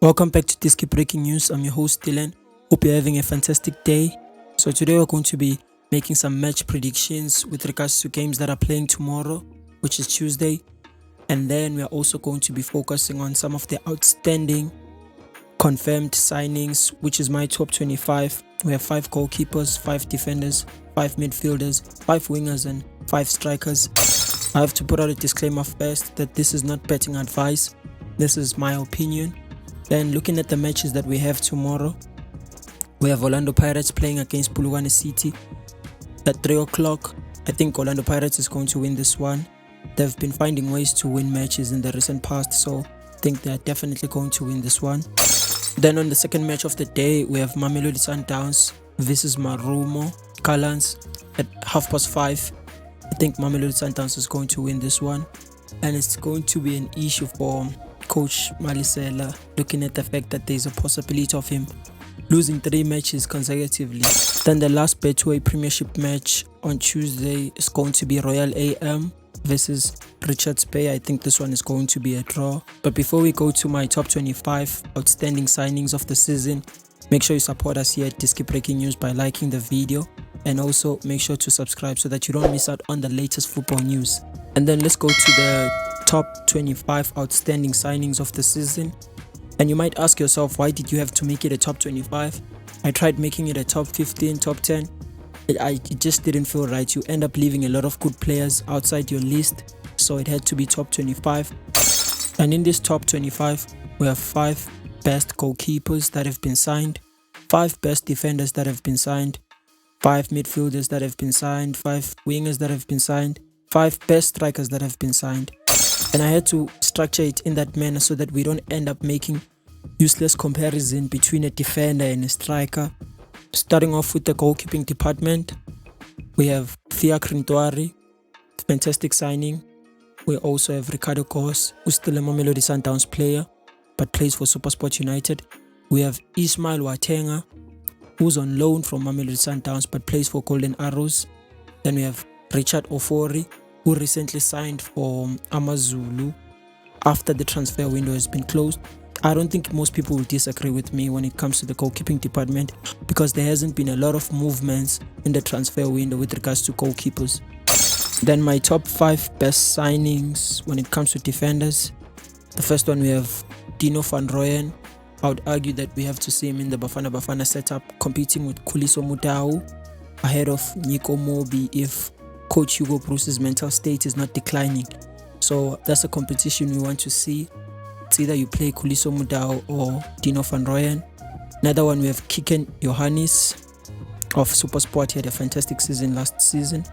Welcome back to Diski Breaking News. I'm your host Dylan. Hope you're having a fantastic day. So today we're going to be making some match predictions with regards to games that are playing tomorrow, which is Tuesday. And then we're also going to be focusing on some of the outstanding confirmed signings, which is my top 25. We have 5 goalkeepers, 5 defenders, 5 midfielders, 5 wingers and 5 strikers. I have to put out a disclaimer first that this is not betting advice. This is my opinion. Then looking at the matches that we have tomorrow, we have Orlando Pirates playing against Bulugwane City at 3 o'clock. I think Orlando Pirates is going to win this one. They've been finding ways to win matches in the recent past, so I think they're definitely going to win this one. Then on the second match of the day, we have Mamelodi Sundowns versus Marumo Gallants at 5:30. I think Mamelodi Sundowns is going to win this one, and it's going to be an issue for Coach Malisela, looking at the fact that there's a possibility of him losing 3 matches consecutively. Then the last Betway Premiership match on Tuesday is going to be Royal AM versus Richards Bay. I think this one is going to be a draw. But before we go to my top 25 outstanding signings of the season, make sure you support us here at Diski Breaking News by liking the video, and also make sure to subscribe so that you don't miss out on the latest football news. And then let's go to the top 25 outstanding signings of the season. And you might ask yourself, why did you have to make it a top 25? I tried making it a top 15, top 10. It just didn't feel right. You end up leaving a lot of good players outside your list, so it had to be top 25. And in this top 25, we have 5 best goalkeepers that have been signed, 5 best defenders that have been signed, 5 midfielders that have been signed, 5 wingers that have been signed, 5 best strikers that have been signed. And I had to structure it in that manner so that we don't end up making useless comparison between a defender and a striker. Starting off with the goalkeeping department, we have Fia Krintwari, fantastic signing. We also have Ricardo Gos, who's still a Mamelodi Sundowns player but plays for SuperSport United. We have Ismail Watenga, who's on loan from Mamelodi Sundowns but plays for Golden Arrows. Then we have Richard Ofori, who recently signed for Amazulu after the transfer window has been closed. I don't think most people will disagree with me when it comes to the goalkeeping department, because there hasn't been a lot of movements in the transfer window with regards to goalkeepers. Then my top 5 best signings when it comes to defenders. The first one, we have Dino van Rooyen. I would argue that we have to see him in the Bafana setup, competing with Khuliso Mudau ahead of Nico Mobi if Coach Hugo Bruce's mental state is not declining. So that's a competition we want to see. It's either you play Khuliso Mudau or Dino van Rooyen. Another one, we have Kiken Johannes of SuperSport. He had a fantastic season last season.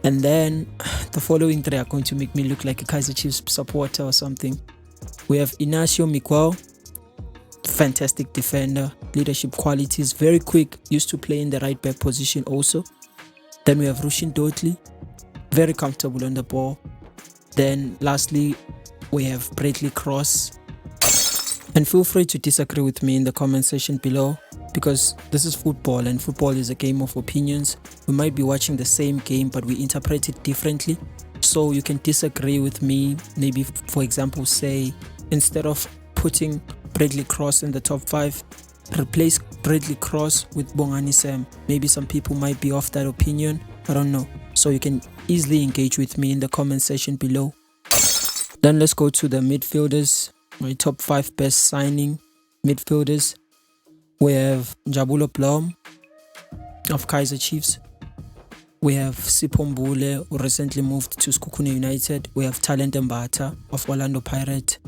And then the following 3 are going to make me look like a Kaizer Chiefs supporter or something. We have Inacio Miguel, fantastic defender, leadership qualities, very quick, used to play in the right back position also. Then we have Rushin Dotli, very comfortable on the ball. Then lastly, we have Bradley Cross. And feel free to disagree with me in the comment section below, because this is football and football is a game of opinions. We might be watching the same game but we interpret it differently. So you can disagree with me. Maybe, for example, say instead of putting Bradley Cross in the top 5, replace Bradley Cross with Bongani Sam. Maybe some people might be of that opinion. I don't know. So you can easily engage with me in the comment section below. Then let's go to the midfielders. My top 5 best signing midfielders. We have Njabulo Blom of Kaizer Chiefs. We have Sipho Mbule, who recently moved to Sekhukhune United. We have Talent Mbata of Orlando Pirates,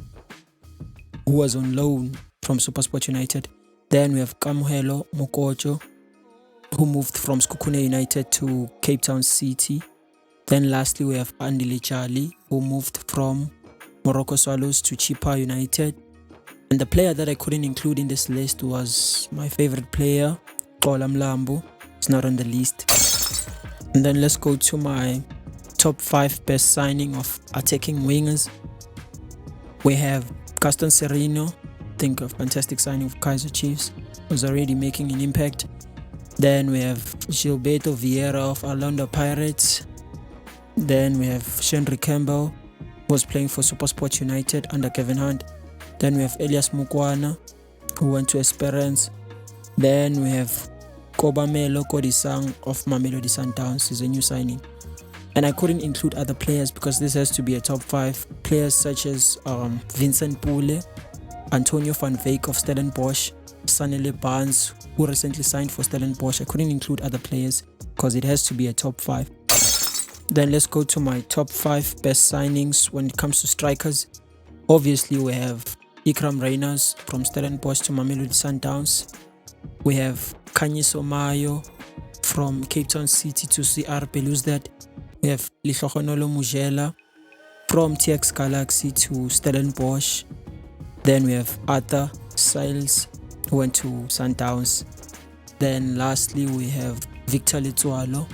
who was on loan from SuperSport United. Then we have Kamuhelo Mokojo, who moved from Sekhukhune United to Cape Town City. Then lastly, we have Andile Jali, who moved from Morocco Swallows to Chippa United. And the player that I couldn't include in this list was my favorite player, Xola Mlambo. It's not on the list. And then let's go to my top 5 best signing of attacking wingers. We have Gaston Sereno. I think a fantastic signing of Kaizer Chiefs. Was already making an impact. Then we have Gilberto Vieira of Orlando Pirates. Then we have Shenry Campbell, who was playing for SuperSport United under Kevin Hunt. Then we have Elias Mukwana, who went to Esperance. Then we have Kobamelo Kodisang of Mamelodi Sundowns. Is a new signing. And I couldn't include other players because this has to be a top 5. Players such as Vincent Pule, Antonio van Veek of Stellenbosch, Sanele Barnes, who recently signed for Stellenbosch. I couldn't include other players because it has to be a top 5. Then let's go to my top 5 best signings when it comes to strikers. Obviously, we have Ikram Reyners from Stellenbosch to Mamelodi Sundowns. We have Kanyiso Mayo from Cape Town City to CR Belouizdad. We have Lihlohonolo Mujela from TX Galaxy to Stellenbosch. Then we have Arthur Siles, who went to Sundowns. Then lastly, we have Victor Letsualo.